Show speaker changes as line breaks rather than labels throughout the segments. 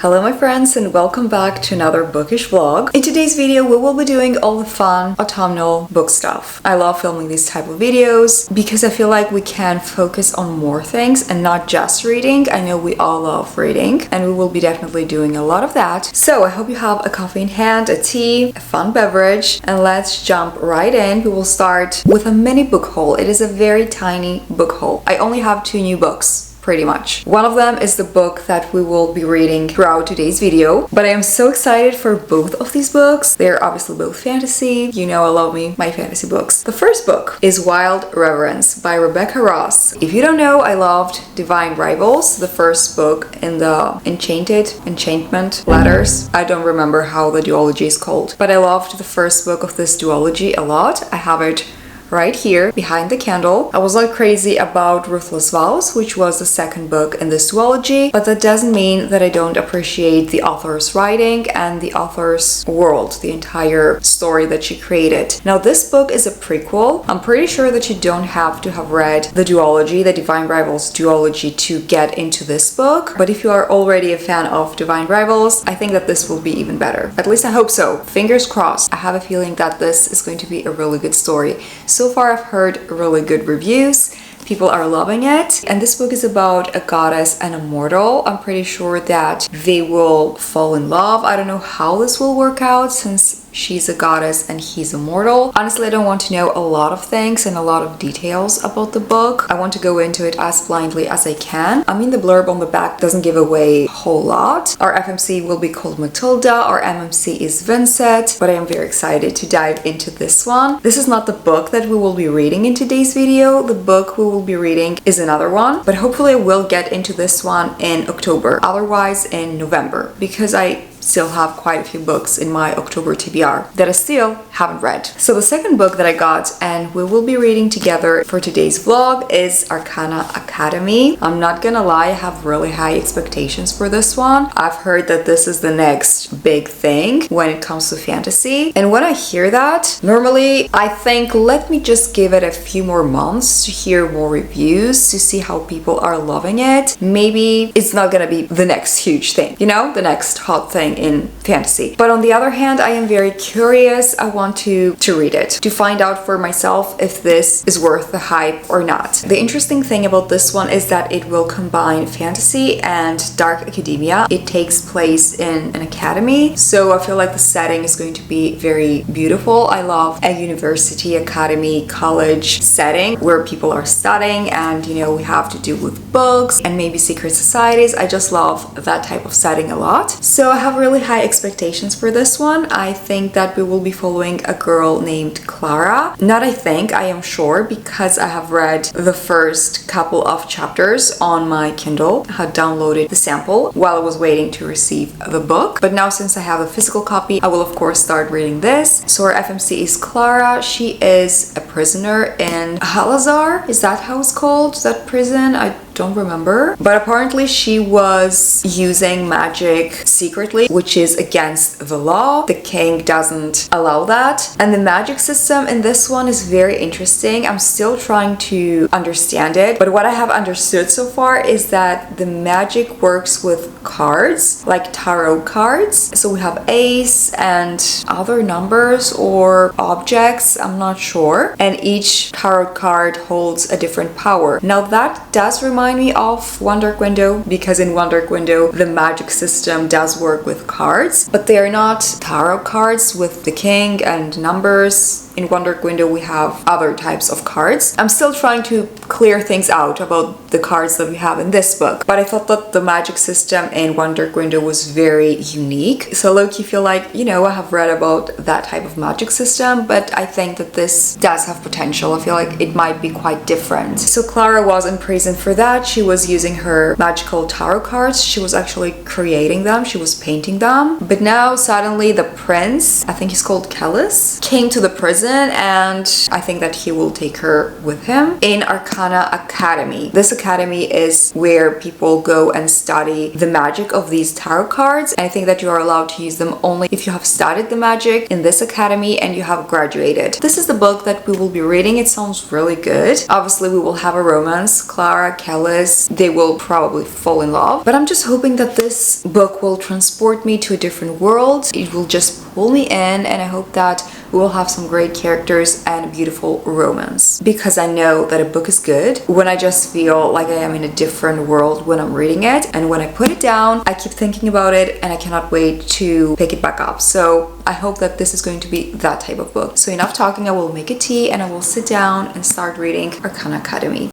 Hello my friends and welcome back to another bookish vlog. In today's video we will be doing all the fun autumnal book stuff. I love filming these type of videos because I feel like we can focus on more things and not just reading. I know we all love reading and we will be definitely doing a lot of that. So I hope you have a coffee in hand, a tea, a fun beverage, and let's jump right in. We will start with a mini book haul. It is a very tiny book haul. I only have 2 new books. Pretty much. One of them is the book that we will be reading throughout today's video, but I am so excited for both of these books. They're obviously both fantasy. You know I love my fantasy books. The first book is Wild Reverence by Rebecca Ross. If you don't know, I loved Divine Rivals, the first book in the Enchantment letters. I don't remember how the duology is called, but I loved the first book of this duology a lot. I have it right here behind the candle. I was like crazy about Ruthless Vows, which was the second book in this duology, but that doesn't mean that I don't appreciate the author's writing and the author's world, the entire story that she created. Now this book is a prequel. I'm pretty sure that you don't have to have read the duology, the Divine Rivals duology, to get into this book, but if you are already a fan of Divine Rivals, I think that this will be even better. At least I hope so. Fingers crossed. I have a feeling that this is going to be a really good story. So far I've heard really good reviews. People are loving it. And this book is about a goddess and a mortal. I'm pretty sure that they will fall in love. I don't know how this will work out since she's a goddess and he's a mortal. Honestly, I don't want to know a lot of things and a lot of details about the book. I want to go into it as blindly as I can. I mean, the blurb on the back doesn't give away a whole lot. Our FMC will be called Matilda, our MMC is Vincent, but I am very excited to dive into this one. This is not the book that we will be reading in today's video. The book we will be reading is another one, but hopefully I will get into this one in October, otherwise in November, because I still have quite a few books in my October TBR that I still haven't read. So the second book that I got and we will be reading together for today's vlog is Arcana Academy. I'm not gonna lie, I have really high expectations for this one. I've heard that this is the next big thing when it comes to fantasy, and when I hear that, normally I think let me just give it a few more months to hear more reviews, to see how people are loving it. Maybe it's not gonna be the next huge thing, you know, the next hot thing in fantasy. But on the other hand, I am very curious. I want to read it, to find out for myself if this is worth the hype or not. The interesting thing about this one is that it will combine fantasy and dark academia. It takes place in an academy, so I feel like the setting is going to be very beautiful. I love a university, academy, college setting where people are studying and, you know, we have to do with books and maybe secret societies. I just love that type of setting a lot. So I have really high expectations for this one. I think that we will be following a girl named Clara. Not I think, I am sure, because I have read the first couple of chapters on my Kindle. I had downloaded the sample while I was waiting to receive the book. But now since I have a physical copy, I will of course start reading this. So our FMC is Clara. She is a prisoner in Halazar. Is that how it's called? That prison? I don't remember, but apparently she was using magic secretly, which is against the law. The king doesn't allow that, and the magic system in this one is very interesting. I'm still trying to understand it, but what I have understood so far is that the magic works with cards, like tarot cards. So we have ace and other numbers or objects, I'm not sure, and each tarot card holds a different power. Now that does remind me of One Dark Window, because in One Dark Window the magic system does work with cards, but they are not tarot cards with the king and numbers. In One Dark Window we have other types of cards. I'm still trying to clear things out about the cards that we have in this book, but I thought that the magic system in One Dark Window was very unique. So low-key feel like, you know, I have read about that type of magic system, but I think that this does have potential. I feel like it might be quite different. So Clara was in prison for that. She was using her magical tarot cards. She was actually creating them. She was painting them. But now suddenly the prince, I think he's called Kellis, came to the prison prison, and I think that he will take her with him in Arcana Academy. This academy is where people go and study the magic of these tarot cards. And I think that you are allowed to use them only if you have studied the magic in this academy and you have graduated. This is the book that we will be reading. It sounds really good. Obviously, we will have a romance. Clara, Kellis, they will probably fall in love. But I'm just hoping that this book will transport me to a different world. It will just pull me in, and I hope that we will have some great characters and a beautiful romance. Because I know that a book is good when I just feel like I am in a different world when I'm reading it, and when I put it down, I keep thinking about it and I cannot wait to pick it back up. So I hope that this is going to be that type of book. So enough talking, I will make a tea and I will sit down and start reading Arcana Academy.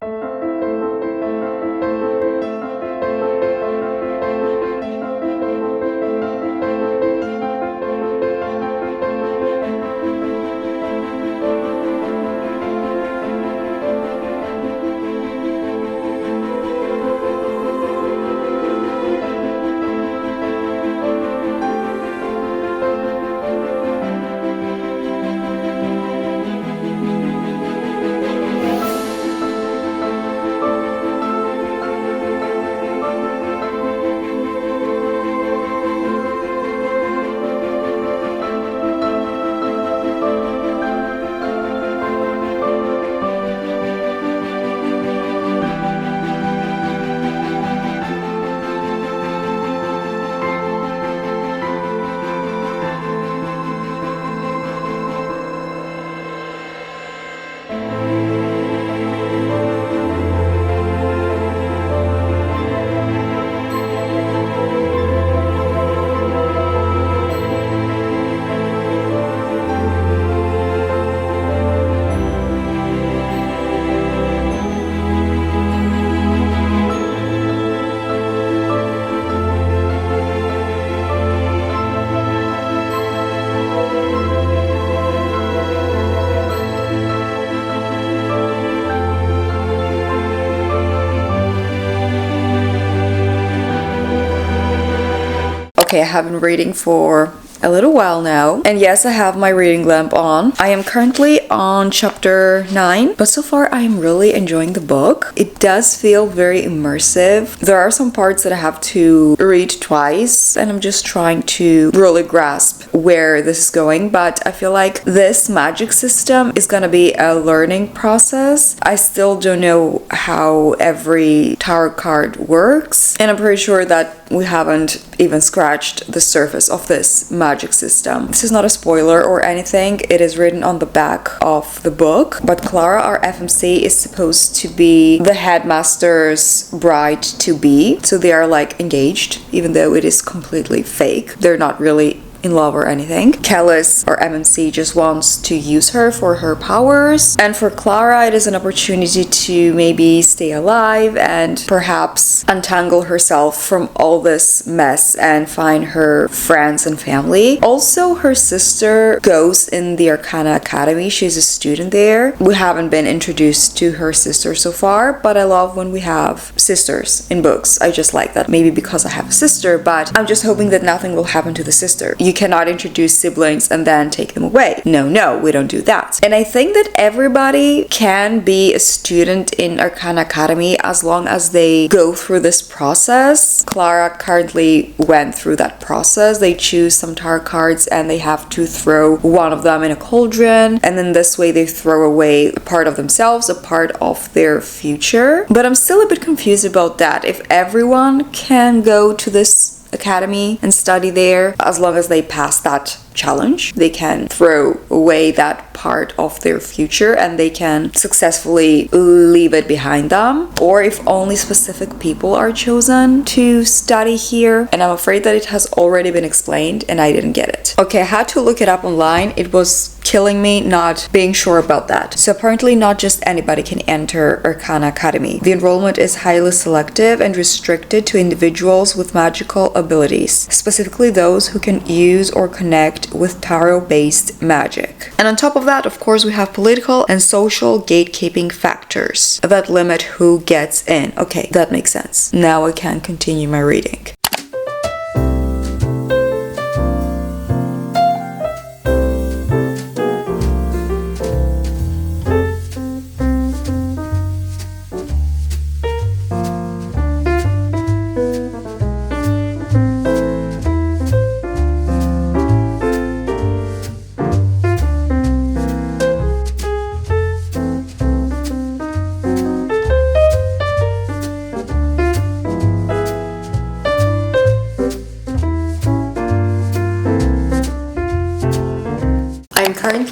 Okay, I have been reading for a little while now, and yes, I have my reading lamp on. I am currently on chapter 9, but so far I am really enjoying the book. It does feel very immersive. There are some parts that I have to read twice, and I'm just trying to really grasp where this is going, but I feel like this magic system is gonna be a learning process. I still don't know how every tarot card works, and I'm pretty sure that we haven't even scratched the surface of this magic system. This is not a spoiler or anything. It is written on the back of the book, but Clara, our FMC, is supposed to be the headmaster's bride to be. So they are like engaged, even though it is completely fake. They're not really in love or anything. Kellis, or MMC, just wants to use her for her powers, and for Clara it is an opportunity to maybe stay alive and perhaps untangle herself from all this mess and find her friends and family. Also, her sister goes in the Arcana Academy. She's a student there. We haven't been introduced to her sister so far, but I love when we have sisters in books. I just like that. Maybe because I have a sister, but I'm just hoping that nothing will happen to the sister. You cannot introduce siblings and then take them away. No, we don't do that. And I think that everybody can be a student in Arcana Academy as long as they go through this process. Clara currently went through that process. They choose some tarot cards and they have to throw one of them in a cauldron, and then this way they throw away a part of themselves, a part of their future. But I'm still a bit confused about that. If everyone can go to this academy and study there, as long as they pass that challenge, they can throw away that part of their future and they can successfully leave it behind them, or if only specific people are chosen to study here. And I'm afraid that it has already been explained and I didn't get it. Okay, I had to look it up online. It was killing me not being sure about that. So apparently not just anybody can enter Arcana Academy. The enrollment is highly selective and restricted to individuals with magical abilities, specifically those who can use or connect with tarot-based magic. And on top of that, of course, we have political and social gatekeeping factors that limit who gets in. Okay, that makes sense. Now I can continue my reading.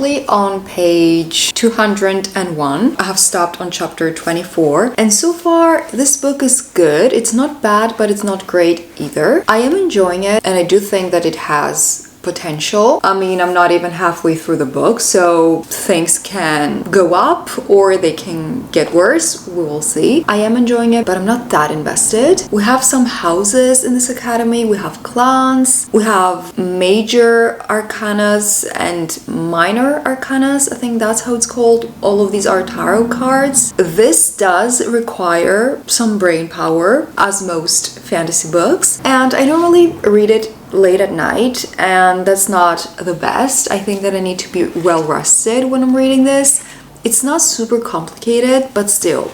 currently on page 201. I have stopped on chapter 24, and so far this book is good. It's not bad, but it's not great either. I am enjoying it, and I do think that it has potential. I mean, I'm not even halfway through the book, so things can go up or they can get worse. We will see. I am enjoying it, but I'm not that invested. We have some houses in this academy. We have clans. We have major arcanas and minor arcanas. I think that's how it's called. All of these are tarot cards. This does require some brain power, as most fantasy books, and I normally read it late at night, and that's not the best. I think that I need to be well rested when I'm reading this. It's not super complicated, but still,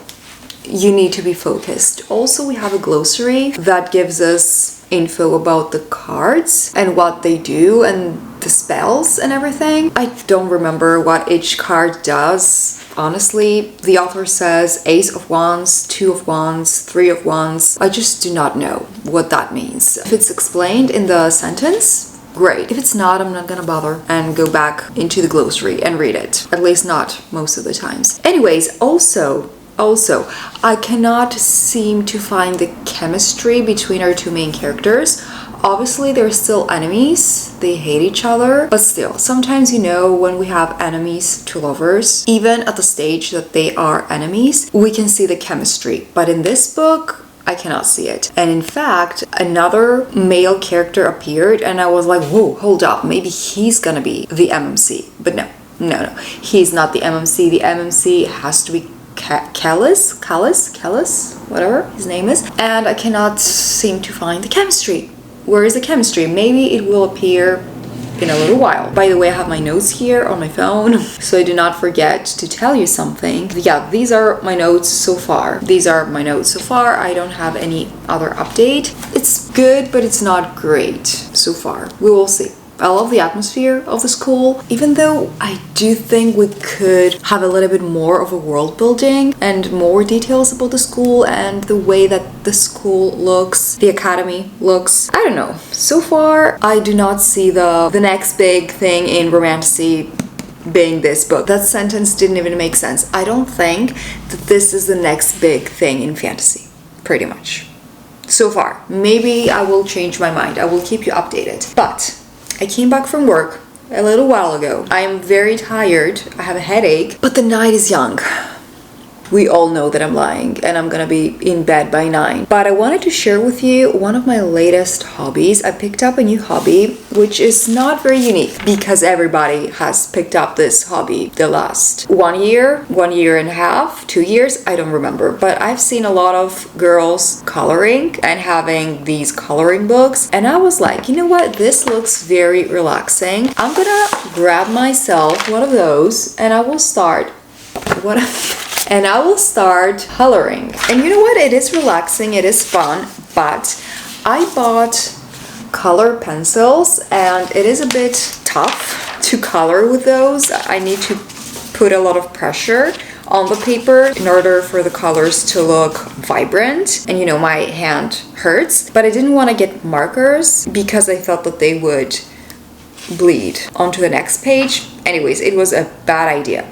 you need to be focused. Also, we have a glossary that gives us info about the cards and what they do and the spells and everything. I don't remember what each card does. Honestly, the author says Ace of Wands, Two of Wands, Three of Wands. I just do not know what that means. If it's explained in the sentence, great. If it's not, I'm not gonna bother and go back into the glossary and read it. At least not most of the times. Anyways, also, I cannot seem to find the chemistry between our two main characters. Obviously, they're still enemies, they hate each other, but still, sometimes, you know, when we have enemies to lovers, even at the stage that they are enemies, we can see the chemistry. But in this book, I cannot see it. And in fact, another male character appeared and I was like, whoa, hold up, maybe he's gonna be the MMC. But no, he's not the MMC. The MMC has to be Callus, whatever his name is. And I cannot seem to find the chemistry. Where is the chemistry? Maybe it will appear in a little while. By the way, I have my notes here on my phone, so I do not forget to tell you something. Yeah, these are my notes so far. I don't have any other update. It's good, but it's not great so far. We will see. I love the atmosphere of the school, even though I do think we could have a little bit more of a world building and more details about the school and the way that the school looks, the academy looks. I don't know. So far, I do not see the next big thing in romantasy being this book. That sentence didn't even make sense. I don't think that this is the next big thing in fantasy, pretty much. So far. Maybe I will change my mind. I will keep you updated. But I came back from work a little while ago. I am very tired. I have a headache, but the night is young. We all know that I'm lying and I'm gonna be in bed by 9. But I wanted to share with you one of my latest hobbies. I picked up a new hobby, which is not very unique because everybody has picked up this hobby the last 1 year, 1.5 years, 2 years, I don't remember. But I've seen a lot of girls coloring and having these coloring books. And I was like, you know what? This looks very relaxing. I'm gonna grab myself one of those and I will start coloring. And you know what? It is relaxing, it is fun, but I bought color pencils and it is a bit tough to color with those. I need to put a lot of pressure on the paper in order for the colors to look vibrant. And you know, my hand hurts, but I didn't want to get markers because I thought that they would bleed onto the next page. Anyways, it was a bad idea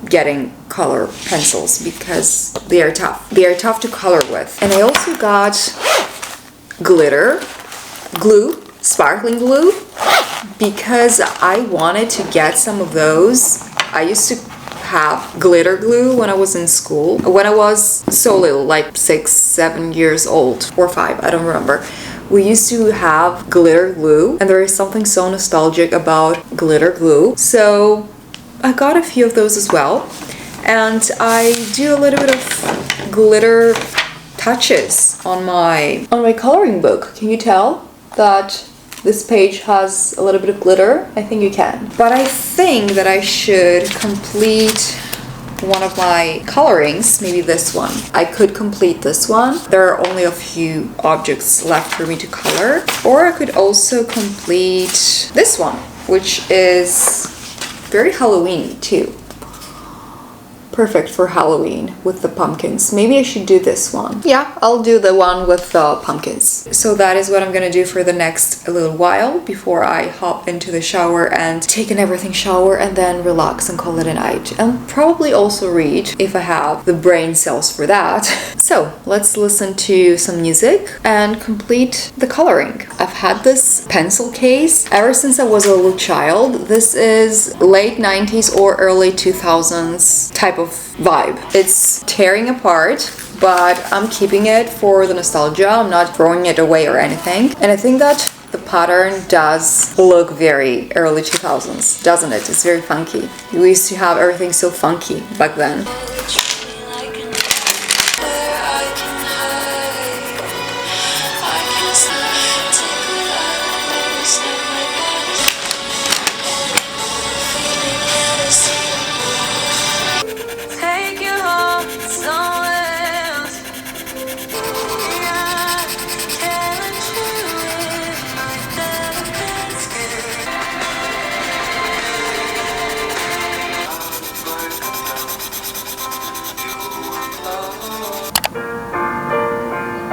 getting color pencils because they are tough. They are tough to color with. And I also got glitter glue, sparkling glue, because I wanted to get some of those. I used to have glitter glue when I was in school. When I was so little, like 6, 7 years old, or 5, I don't remember. We used to have glitter glue, and there is something so nostalgic about glitter glue. So I got a few of those as well, and I do a little bit of glitter touches on my coloring book. Can you tell that this page has a little bit of glitter? I think you can. But I think that I should complete one of my colorings, maybe this one. I could complete this one. There are only a few objects left for me to color. Or I could also complete this one, which is very Halloween too. perfect for Halloween with the pumpkins. Maybe I should do this one. Yeah, I'll do the one with the pumpkins. So that is what I'm gonna do for the next little while before I hop into the shower and take an everything shower and then relax and call it a night. And probably also read if I have the brain cells for that. So let's listen to some music and complete the coloring. I've had this pencil case ever since I was a little child. This is late 90s or early 2000s type of vibe. It's tearing apart, but I'm keeping it for the nostalgia. I'm not throwing it away or anything. And I think that the pattern does look very early 2000s, doesn't it? It's very funky. We used to have everything so funky back then.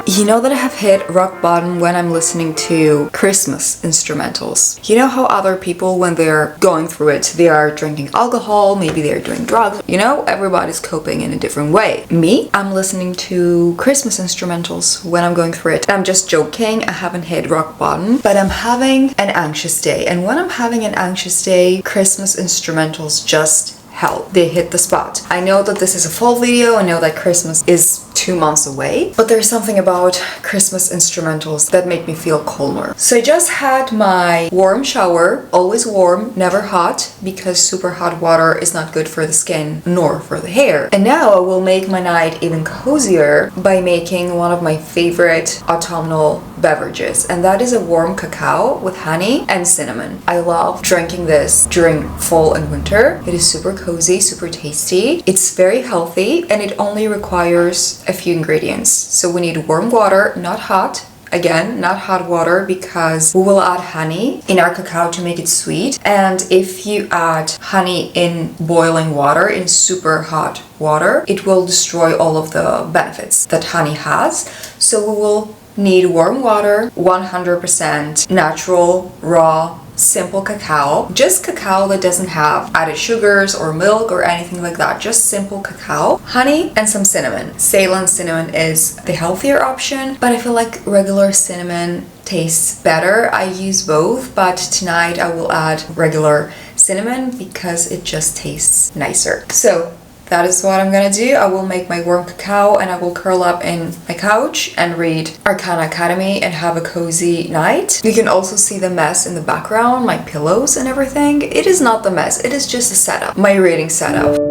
You know that I have hit rock bottom when I'm listening to Christmas instrumentals. You know how other people, when they're going through it, they are drinking alcohol, maybe they're doing drugs. You know, everybody's coping in a different way. Me, I'm listening to Christmas instrumentals when I'm going through it. I'm just joking, I haven't hit rock bottom, but I'm having an anxious day. And when I'm having an anxious day, Christmas instrumentals just help. They hit the spot. I know that this is a fall video. I know that Christmas is 2 months away, but there's something about Christmas instrumentals that make me feel calmer. So I just had my warm shower, always warm, never hot, because super hot water is not good for the skin nor for the hair. And now I will make my night even cozier by making one of my favorite autumnal beverages, and that is a warm cacao with honey and cinnamon. I love drinking this during fall and winter. It is super cozy, super tasty. It's very healthy, and it only requires a few ingredients. So we need warm water, not hot. Again, not hot water, because we will add honey in our cacao to make it sweet. And if you add honey in boiling water, in super hot water, it will destroy all of the benefits that honey has. So we will need warm water, 100% natural, raw, simple cacao. Just cacao that doesn't have added sugars or milk or anything like that. Just simple cacao, honey, and some cinnamon. Ceylon cinnamon is the healthier option, but I feel like regular cinnamon tastes better. I use both, but tonight I will add regular cinnamon because it just tastes nicer. So that is what I'm gonna do. I will make my warm cacao and I will curl up in my couch and read Arcana Academy and have a cozy night. You can also see the mess in the background, my pillows and everything. It is not the mess, it is just a setup, my reading setup.